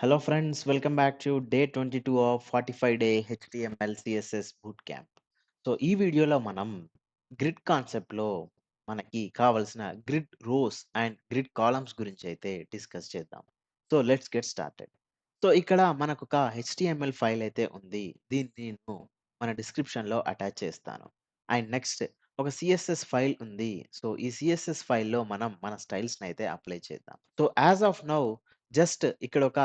Hello friends, welcome back to day 22 of 45-day HTML CSS bootcamp. So ఈ వీడియోలో మనం grid కాన్సెప్ట్లో మనకి కావాల్సిన grid rows and grid columns గురించి అయితే డిస్కస్ చేద్దాం. So let's get started. So ఇక్కడ మనకు ఒక HTML ఫైల్ అయితే ఉంది. దీన్ని నేను మన డిస్క్రిప్షన్లో అటాచ్ చేస్తాను. అండ్ నెక్స్ట్ ఒక CSS ఫైల్ ఉంది. సో ఈ CSS ఫైల్లో మనం మన స్టైల్స్ని అయితే అప్లై చేద్దాం. So as of now just ఇక్కడ ఒక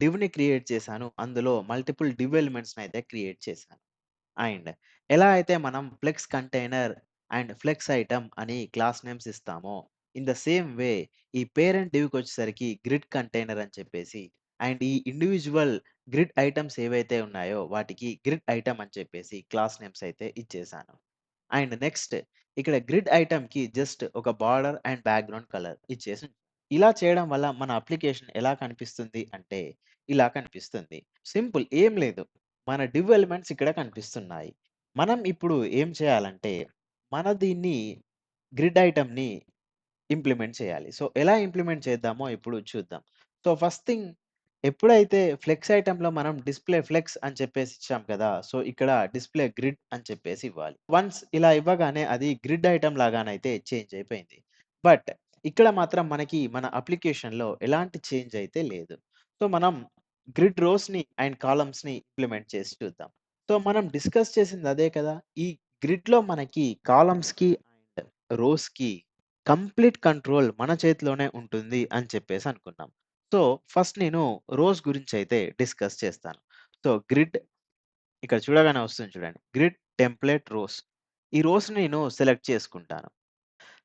డివ్‌ని క్రియేట్ చేశాను. అందులో మల్టిపుల్ డివ్ ఎలిమెంట్స్‌ని అయితే క్రియేట్ చేశాను. అండ్ ఎలా అయితే మనం flex container and flex item అని క్లాస్ నేమ్స్ ఇస్తామో, ఇన్ ద సేమ్ వే ఈ పేరెంట్ డివ్‌కొచ్చేసరికి గ్రిడ్ కంటైనర్ అని చెప్పేసి అండ్ ఈ ఇండివిడ్యువల్ గ్రిడ్ ఐటెమ్స్ ఏవైతే ఉన్నాయో వాటికి గ్రిడ్ ఐటెమ్ అని చెప్పేసి క్లాస్ నేమ్స్ అయితే ఇచ్చేసాను. అండ్ నెక్స్ట్ ఇక్కడ గ్రిడ్ ఐటెమ్‌కి జస్ట్ ఒక బార్డర్ అండ్ బ్యాక్‌గ్రౌండ్ కలర్ ఇచ్చేసి ఇలా చేయడం వల్ల మన అప్లికేషన్ ఎలా కనిపిస్తుంది అంటే ఇలా కనిపిస్తుంది. సింపుల్ ఏం లేదు. మన డివ్ ఎలిమెంట్స్ ఇక్కడ కనిపిస్తున్నాయి. మనం ఇప్పుడు ఏం చేయాలంటే దీన్ని గ్రిడ్ ఐటెమ్‌ని ఇంప్లిమెంట్ చేయాలి. సో, ఎలా ఇంప్లిమెంట్ చేద్దామో ఇప్పుడు చూద్దాం. సో, ఫస్ట్ థింగ్ ఎప్పుడైతే ఫ్లెక్స్ ఐటెమ్‌లో మనం డిస్‌ప్లే ఫ్లెక్స్ అని చెప్పేసి ఇచ్చాం కదా! సో, ఇక్కడ డిస్‌ప్లే గ్రిడ్ అని చెప్పేసి ఇవ్వాలి. వన్స్ ఇలా ఇవ్వగానే అది గ్రిడ్ ఐటెమ్ లాగానైతే చేంజ్ అయిపోయింది. బట్ ఇక్కడ మాత్రం మనకి మన అప్లికేషన్‌లో ఎలాంటి చేంజ్ అయితే లేదు. సో, మనం గ్రిడ్ రోస్‌ని అండ్ కాలమ్న్స్‌ని ఇంప్లిమెంట్ చేసి చూద్దాం. సో, మనం డిస్కస్ చేసింది అదే కదా! ఈ గ్రిడ్‌లో మనకి కాలమ్న్స్‌కి అండ్ రోస్‌కి కంప్లీట్ కంట్రోల్ మన చేతిలోనే ఉంటుంది అని చెప్పేసి అనుకున్నాం. సో, ఫస్ట్ నేను రోస్ గురించైతే డిస్కస్ చేస్తాను. సో, గ్రిడ్ ఇక్కడ చూడగానే వస్తుంది చూడండి. Grid template rows. ఈ రోస్‌ని నేను సెలెక్ట్ చేసుకుంటాను.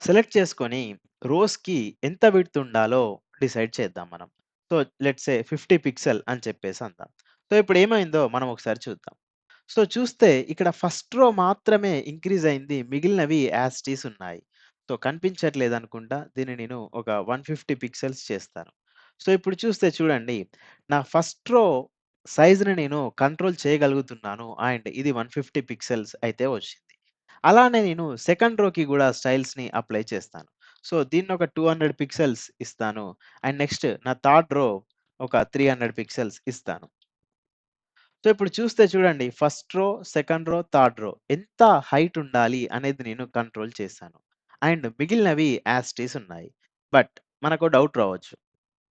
సెలెక్ట్ చేసుకొని రోస్‌కి ఎంత విడ్త్ ఉండాలో డిసైడ్ చేద్దాం మనం. సో, లెట్స్ సే 50 పిక్సెల్ అని చెప్పేసి అందాం. సో, ఇప్పుడు ఏమైందో మనం ఒకసారి చూద్దాం. సో, చూస్తే ఇక్కడ ఫస్ట్ రో మాత్రమే ఇంక్రీజ్ అయింది. మిగిలినవి యాస్ టీజ్ ఉన్నాయి. సో, కనిపించట్లేదనుకుంటా. దీన్ని నేను ఒక 150 పిక్సెల్స్ చేస్తాను. సో, ఇప్పుడు చూస్తే చూడండి. నా ఫస్ట్ రో సైజ్‌ని నేను కంట్రోల్ చేయగలుగుతున్నాను. అండ్ ఇది 150 పిక్సెల్స్ అయితే వచ్చింది. అలానే నేను సెకండ్ రోకి గూడా స్టైల్స్‌ని అప్లై చేస్తాను. సో, దీన్నొక 200 పిక్సెల్స్ ఇస్తాను. అండ్ నెక్స్ట్ నా థర్డ్ రో ఒక 300 పిక్సెల్స్ ఇస్తాను. సో, ఇప్పుడు చూస్తే చూడండి. First row, second row, third row ఎంత హైట్ ఉండాలి అనేది నేను కంట్రోల్ చేశాను. అండ్ మిగిలినవి యాస్ ఇట్ ఈజ్ ఉన్నాయి. బట్ మనకో డౌట్ రావచ్చు.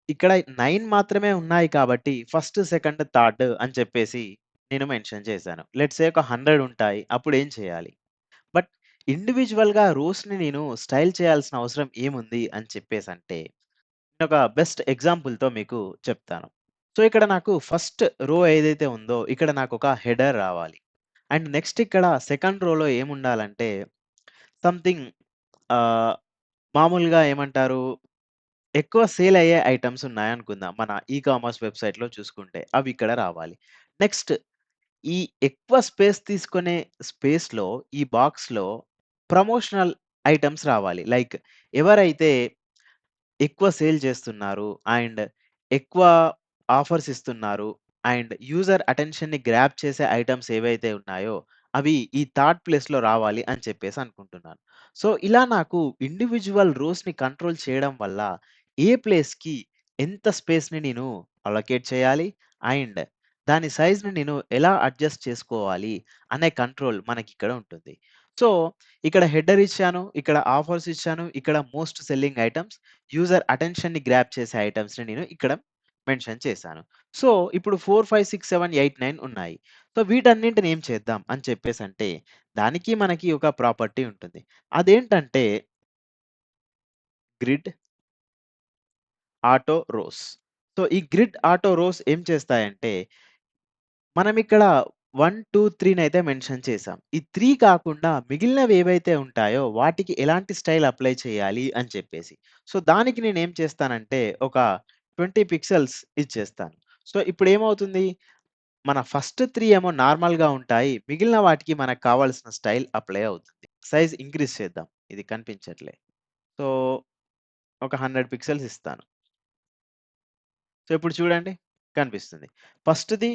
ఇక్కడ 9 మాత్రమే ఉన్నాయి కాబట్టి ఫస్ట్, సెకండ్, థర్డ్ అని చెప్పేసి నేను మెన్షన్ చేశాను. లెట్స్ సే ఒక 100 ఉంటాయి. అప్పుడేం చేయాలి? బట్ ఇండివిడ్యువల్‌గా రోస్‌ని నేను స్టైల్ చేయాల్సిన అవసరం ఏముంది అని చెప్పేసంటే, నేనొక బెస్ట్ ఎగ్జాంపుల్‌తో మీకు చెప్తాను. సో, ఇక్కడ నాకు ఫస్ట్ రో ఏదైతే ఉందో, ఇక్కడ నాకొక హెడర్ రావాలి. అండ్ నెక్స్ట్ ఇక్కడ సెకండ్ రోలో ఏముండాలంటే, సంథింగ్ ఆహ్, మామూలుగా ఏమంటారు, ఎక్కువ సేల్ అయ్యే ఐటెమ్స్ ఉన్నాయనుకుందాం. మన కామర్స్ వెబ్‌సైట్‌లో చూసుకుంటే. అవి ఇక్కడ రావాలి. నెక్స్ట్ ఈ ఎక్కువ స్పేస్ తీసుకునే స్పేస్‌లో ఈ బాక్స్‌లో ప్రమోషనల్ ఐటెమ్స్ రావాలి. లైక్ ఎవరైతే ఎక్కువ సేల్ చేస్తున్నారు. అండ్ ఎక్కువ ఆఫర్స్ ఇస్తున్నారు. అండ్ యూజర్ అటెన్షన్‌ని గ్రాబ్ చేసే ఐటెమ్స్ ఏవైతే ఉన్నాయో, అవి ఈ థర్డ్ ప్లేస్‌లో రావాలి అని చెప్పేసి అనుకుంటున్నాను. సో, ఇలా నాకు ఇండివిడ్యువల్ రోస్‌ని కంట్రోల్ చేయడం వల్ల ఏ ప్లేస్‌కి ఎంత స్పేస్‌ని నేను అలొకేట్ చేయాలి. అండ్ దాని సైజ్‌ని నేను ఎలా అడ్జస్ట్ చేసుకోవాలి అనే కంట్రోల్ మనకిక్కడ ఉంటుంది. సో, ఇక్కడ హెడర్ ఇచ్చాను. ఇక్కడ ఆఫర్స్ ఇచ్చాను. ఇక్కడ మోస్ట్ సెల్లింగ్ ఐటెమ్స్ యూజర్ అటెన్షన్‌ని గ్రాబ్ చేసే ఐటెమ్స్‌ని నేను ఇక్కడ మెన్షన్ చేశాను. సో, ఇప్పుడు 4, 5, 6, 7, 8, 9 ఉన్నాయి. సో, వీటన్నింటిని ఏం చేద్దాం అని చెప్పేసంటే, దానికి మనకి ఒక ప్రాపర్టీ ఉంటుంది. అదేంటంటే గ్రిడ్ ఆటో రోస్. సో, ఈ గ్రిడ్ ఆటో రోస్ ఏం చేస్తాయంటే, మనమిక్కడ 1, 2, 3నయితే మెన్షన్ చేసాం. ఈ 3 కాకుండా మిగిలినవి ఏవైతే ఉంటాయో వాటికి ఎలాంటి స్టైల్ అప్లై చేయాలి అని చెప్పేసి. సో, దానికి నేనేం చేస్తానంటే ఒక 20 పిక్సెల్స్ ఇచ్చేస్తాను. సో, ఇప్పుడేమవుతుంది? మన ఫస్ట్ 3 ఏమో నార్మల్‌గా ఉంటాయి. మిగిలిన వాటికి మనకు కావాల్సిన స్టైల్ అప్లై అవుతుంది. సైజ్ ఇంక్రీజ్ చేద్దాం. ఇది కనిపించట్లే. సో, ఒక 100 పిక్సెల్స్ ఇస్తాను. సో, ఇప్పుడు చూడండి కనిపిస్తుంది. ఫస్ట్‌ది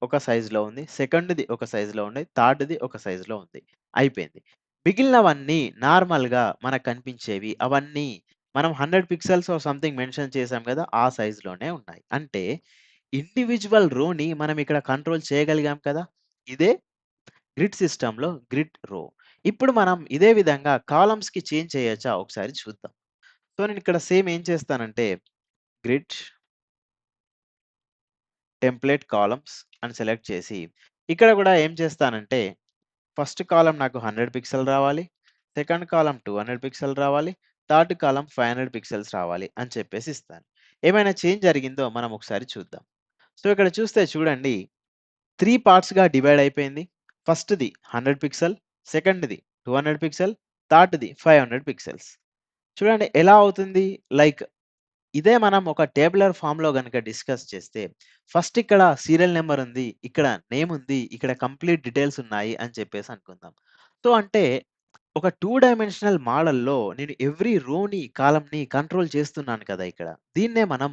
ఒక సైజ్‌లో ఉంది. సెకండ్‌ది ఒక సైజ్‌లో ఉంది. థర్డ్‌ది ఒక సైజ్‌లో ఉంది. అయిపోయింది. మిగిలినవన్నీ నార్మల్‌గా మనకు కనిపించేవి. అవన్నీ మనం 100 పిక్సెల్స్ ఆర్ సంథింగ్ మెన్షన్ చేసాం గదా! ఆ సైజ్‌లోనే ఉన్నాయి. అంటే ఇండివిడ్యువల్ రోని మనం ఇక్కడ కంట్రోల్ చేయగలిగాం కదా! ఇదే గ్రిడ్ సిస్టమ్‌లో గ్రిడ్ రో. ఇప్పుడు మనం ఇదే విధంగా కాలమ్స్‌కి చేంజ్ చేయొచ్చా ఒకసారి చూద్దాం. సో, నేనిక్కడ సేమ్ ఏం చేస్తానంటే గ్రిడ్ టెంప్లేట్ కాలమ్స్ అని సెలెక్ట్ చేసి, ఇక్కడ గూడా ఏం చేస్తానంటే ఫస్ట్ కాలమ్ నాకు 100 పిక్సెల్ రావాలి. సెకండ్ కాలమ్ 200 పిక్సెల్ రావాలి. థర్డ్ కాలమ్ 500 పిక్సెల్స్ రావాలి అని చెప్పేసి ఇస్తాను. ఏమైనా చేంజ్ జరిగిందో మనం ఒకసారి చూద్దాం. సో, ఇక్కడ చూస్తే చూడండి 3 పార్ట్స్‌గా డివైడ్ అయిపోయింది. ఫస్ట్‌ది 100 పిక్సెల్, సెకండ్‌ది 200 పిక్సెల్, థర్డ్‌ది 500 పిక్సెల్స్. చూడండి ఎలా అవుతుంది? లైక్ ఇదే మనం ఒక టేబులర్ ఫార్మ్‌లో గనుక డిస్కస్ చేస్తే, ఫస్ట్ ఇక్కడ సీరియల్ నంబర్ ఉంది. ఇక్కడ నేమ్ ఉంది. ఇక్కడ కంప్లీట్ డీటెయిల్స్ ఉన్నాయి అని చెప్పేసి అనుకుందాం. సో, అంటే ఒక 2 డైమెన్షనల్ మోడల్‌లో నేను ఎవ్రి రోని, కాలమ్‌ని కంట్రోల్ చేస్తున్నాను కదా ఇక్కడ. దీన్నే మనం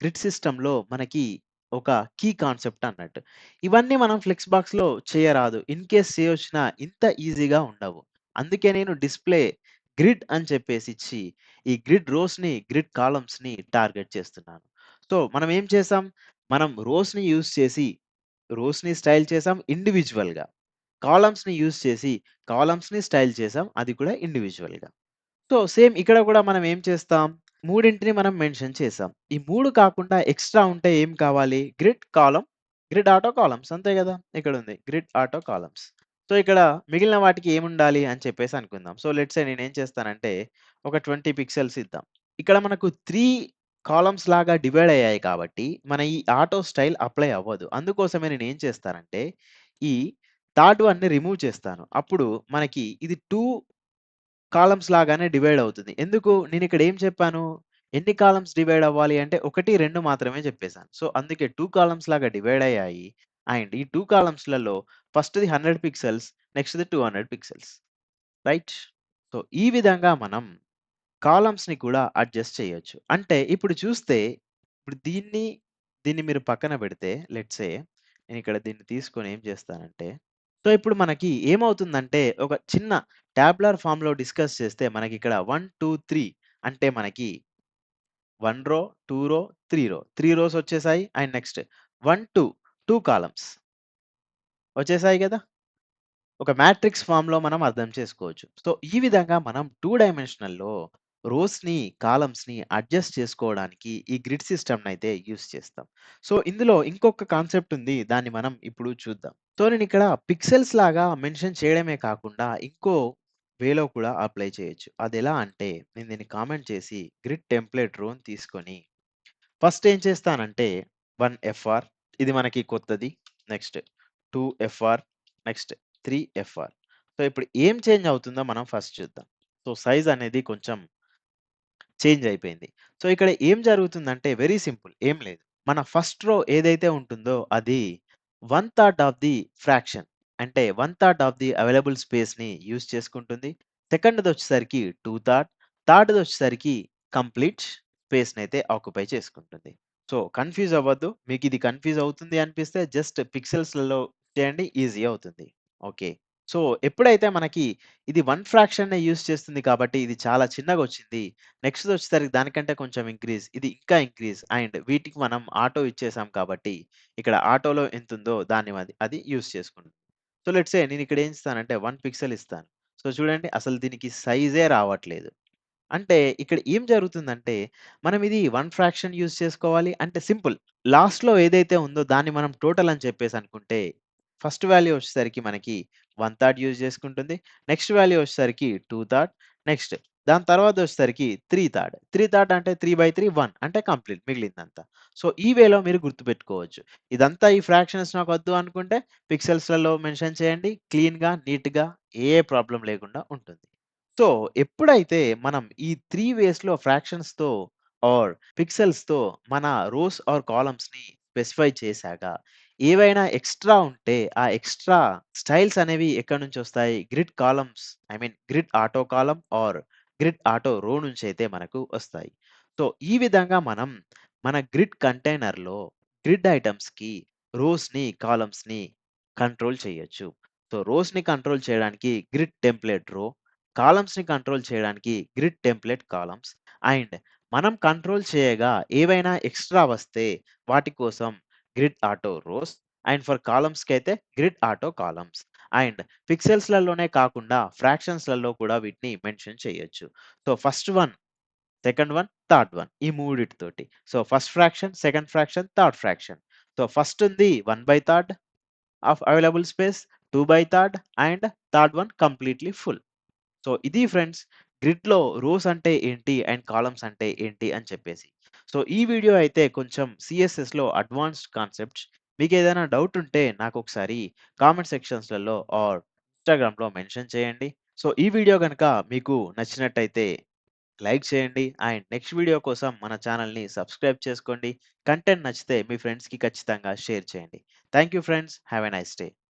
గ్రిడ్ సిస్టమ్‌లో మనకి ఒక కీ కాన్సెప్ట్ అన్నట్టు. ఇవన్నీ మనం ఫ్లెక్స్ బాక్స్‌లో చేయరాదు. ఇన్ కేస్ చేయొచ్చినా ఇంత ఈజీగా ఉండవు. అందుకే నేను డిస్‌ప్లే గ్రిడ్ అని చెప్పేసి ఇచ్చి, ఈ గ్రిడ్ రోస్‌ని, గ్రిడ్ కాలమ్స్‌ని టార్గెట్ చేస్తున్నాను. సో, మనం ఏం చేసాం? మనం రోస్‌ని యూజ్ చేసి, రోస్‌ని స్టైల్ చేసాం ఇండివిడ్యువల్‌గా. కాలమ్స్‌ని యూజ్ చేసి, కాలమ్స్‌ని స్టైల్ చేసాం. అది కూడా ఇండివిడ్యువల్‌గా. సో, సేమ్ ఇక్కడ కూడా మనం ఏం చేస్తాం? మూడింటిని మనం మెన్షన్ చేసాం. ఈ 3 కాకుండా ఎక్స్‌ట్రా ఉంటే ఏం కావాలి? Grid column, grid auto columns అంతే గదా! ఇక్కడుంది. Grid auto columns. సో, ఇక్కడ మిగిలిన వాటికి ఏముండాలి అని చెప్పేసి అనుకుందాం. సో, లెట్స్ సే నేనేం చేస్తానంటే ఒక 20 పిక్సెల్స్ ఇద్దాం. ఇక్కడ మనకు 3 కాలమ్స్ లాగా డివైడ్ అయ్యాయి కాబట్టి, మన ఈ ఆటో స్టైల్ అప్లై అవ్వదు. అందుకోసమే నేనేం చేస్తానంటే, ఈ థర్డ్ వన్‌ని రిమూవ్ చేస్తాను. అప్పుడు మనకి ఇది 2 కాలమ్స్ లాగానే డివైడ్ అవుతుంది. ఎందుకు? నేనిక్కడ ఏం చెప్పాను? ఎన్ని కాలమ్స్ డివైడ్ అవ్వాలి అంటే 1, 2 మాత్రమే చెప్పేసాను. సో, అందుకే 2 కాలమ్స్ లాగా డివైడ్ అయ్యాయి. అండ్ ఈ 2 కాలమ్స్‌లలో ఫస్ట్‌ది 100 పిక్సెల్స్, నెక్స్ట్‌ది 200 పిక్సెల్స్. రైట్? సో, ఈ విధంగా మనం కాలమ్స్‌ని కూడా అడ్జస్ట్ చేయొచ్చు. అంటే ఇప్పుడు చూస్తే, ఇప్పుడు దీన్ని మీరు పక్కన పెడితే లెట్స్ సే నేనిక్కడ దీన్ని తీసుకొని ఏం చేస్తానంటే సో, ఇప్పుడు మనకి ఏమవుతుందంటే, ఒక చిన్న టాబులర్ ఫార్మ్‌లో డిస్కస్ చేస్తే మనకిక్కడ 1, 2, 3 అంటే మనకి 1 రో, 2 రో, 3 రో. 3 రోస్ వచ్చేసాయి. అండ్ నెక్స్ట్ 1, 2 కాలమ్స్ వచ్చేసాయి గదా! ఒక మ్యాట్రిక్స్ ఫార్మ్‌లో మనం అర్థం చేసుకోవచ్చు. సో, ఈ విధంగా మనం 2 డైమెన్షనల్‌లో రోస్‌ని, కాలమ్స్‌ని అడ్జస్ట్ చేసుకోవడానికి ఈ గ్రిడ్ సిస్టమ్‌నయితే యూజ్ చేస్తాం. సో, ఇందులో ఇంకొక కాన్సెప్ట్ ఉంది. దాన్ని మనం ఇప్పుడు చూద్దాం. సో, నేనిక్కడ పిక్సెల్స్ లాగా మెన్షన్ చేయడమే కాకుండా, ఇంకో వేలో కూడా అప్లై చేయొచ్చు. అదెలా అంటే, నేను దీన్ని కామెంట్ చేసి గ్రిడ్ టెంప్లేట్ రోని తీసుకొని, ఫస్ట్ ఏం చేస్తానంటే 1 ఎఫ్ఆర్ ఇది మనకి కొత్తది. Next 2 FR, next 3 FR. So, ఇప్పుడు ఏం చేంజ్ అవుతుందో మనం ఫస్ట్ చూద్దాం. సో, సైజ్ అనేది కొంచెం చేంజ్ అయిపోయింది. సో, ఇక్కడ ఏం జరుగుతుందంటే వెరీ సింపుల్ ఏం లేదు. మన ఫస్ట్ రో ఏదైతే ఉంటుందో అది 1/3 ఆఫ్ ది ఫ్రాక్షన్ అంటే 1/3 ఆఫ్ ది అవైలబుల్ స్పేస్‌ని యూజ్ చేసుకుంటుంది. సెకండ్‌దొచ్చేసరికి 2/3, థర్డ్‌దొచ్చేసరికి కంప్లీట్ స్పేస్‌నైతే ఆక్యుపై చేసుకుంటుంది. సో, కన్‌ఫ్యూజ్ అవ్వద్దు. మీకిది కన్‌ఫ్యూజ్ అవుతుంది అనిపిస్తే జస్ట్ పిక్సెల్స్‌లలో చేయండి ఈజీ అవుతుంది. ఓకే. సో, ఎప్పుడైతే మనకి ఇది 1 ఫ్రాక్షన్‌నే యూజ్ చేస్తుంది కాబట్టి ఇది చాలా చిన్నగొచ్చింది. నెక్స్ట్‌దొచ్చేసరికి దానికంటే కొంచెం ఇంక్రీజ్. ఇది ఇంకా ఇంక్రీజ్ అండ్ వీటికి మనం ఆటో ఇచ్చేసాం కాబట్టి, ఇక్కడ ఆటోలో ఎంతుందో దాన్ని అది యూజ్ చేసుకుంటుంది. సో, లెట్స్ సే నేనిక్కడ ఏం ఇస్తానంటే 1 పిక్సెల్ ఇస్తాను. సో, చూడండి అసలు దీనికి సైజే రావట్లేదు. అంటే ఇక్కడ ఏం జరుగుతుందంటే, మనం ఇది 1 ఫ్రాక్షన్ యూజ్ చేసుకోవాలి అంటే సింపుల్. లాస్ట్‌లో ఏదైతే ఉందో దాన్ని మనం టోటల్ అని చెప్పేసి అనుకుంటే, ఫస్ట్ వాల్యూ వచ్చేసరికి మనకి 1/3 యూజ్ చేసుకుంటుంది. నెక్స్ట్ వాల్యూ వచ్చేసరికి 2/3 నెక్స్ట్ దాని తర్వాత వచ్చేసరికి 3/3. 3/3 అంటే 3/3 1 అంటే కంప్లీట్ మిగిలిందంతా. సో, ఈ వేలో మీరు గుర్తుపెట్టుకోవచ్చు. ఇదంతా ఈ ఫ్రాక్షన్స్ నాకొద్దు అనుకుంటే పిక్సెల్స్‌లలో మెన్షన్ చేయండి. క్లీన్‌గా, నీట్‌గా ఏ ప్రాబ్లమ్ లేకుండా ఉంటుంది. సో, ఎప్పుడైతే మనం ఈ 3 వేస్‌లో ఫ్రాక్షన్స్‌తో ఆర్ పిక్సెల్స్‌తో మన రోస్ ఆర్ కాలమ్స్‌ని స్పెసిఫై చేశాక, ఏవైనా ఎక్స్‌ట్రా ఉంటే, ఆ ఎక్స్‌ట్రా స్టైల్స్ అనేవి ఎక్కడి నుంచొస్తాయి? Grid columns I mean grid auto column or grid auto row నుంచయితే మనకు వస్తాయి. సో, ఈ విధంగా మనం మన గ్రిడ్ కంటైనర్‌లో గ్రిడ్ ఐటెమ్స్‌కి రోస్‌ని, కాలమ్స్‌ని కంట్రోల్ చేయొచ్చు. సో, రోస్‌ని కంట్రోల్ చేయడానికి గ్రిడ్ టెంప్లేట్ రో కాలమ్స్‌ని కంట్రోల్ చేయడానికి గ్రిడ్ టెంప్లేట్ కాలమ్స్ అండ్ మనం కంట్రోల్ చేయగా ఏవైనా ఎక్స్‌ట్రా వస్తే వాటి కోసం grid auto rows and for కాలమ్స్‌కి అయితే గ్రిడ్ ఆటో కాలమ్స్ అండ్ పిక్సెల్స్‌లలోనే కాకుండా ఫ్రాక్షన్స్‌లలో కూడా వీటిని మెన్షన్ చేయొచ్చు. So, first one, second one, third one ఈ మూడిటితోటి. So, first fraction, second fraction, third fraction. So, first ఉంది 1/3 of available space, 2/3 and third one completely full. So, ఇది ఫ్రెండ్స్ గ్రిడ్‌లో రోస్ అంటే ఏంటి? అండ్ కాలమ్స్ అంటే ఏంటి? అని చెప్పేసి. సో, ఈ వీడియో అయితే కొంచెం సీఎస్ఎస్‌లో అడ్వాన్స్డ్ కాన్సెప్ట్స్. మీకేదైనా డౌట్ ఉంటే నాకొకసారి కామెంట్ సెక్షన్స్‌లలో ఆర్ ఇన్‌స్టాగ్రామ్‌లో మెన్షన్ చేయండి. సో, ఈ వీడియో గనక మీకు నచ్చినట్టయితే లైక్ చేయండి. అండ్ నెక్స్ట్ వీడియో కోసం మన ఛానెల్‌ని సబ్స్క్రైబ్ చేసుకోండి. కంటెంట్ నచ్చితే మీ ఫ్రెండ్స్‌కి ఖచ్చితంగా షేర్ చేయండి. Thank you friends. Have a nice day.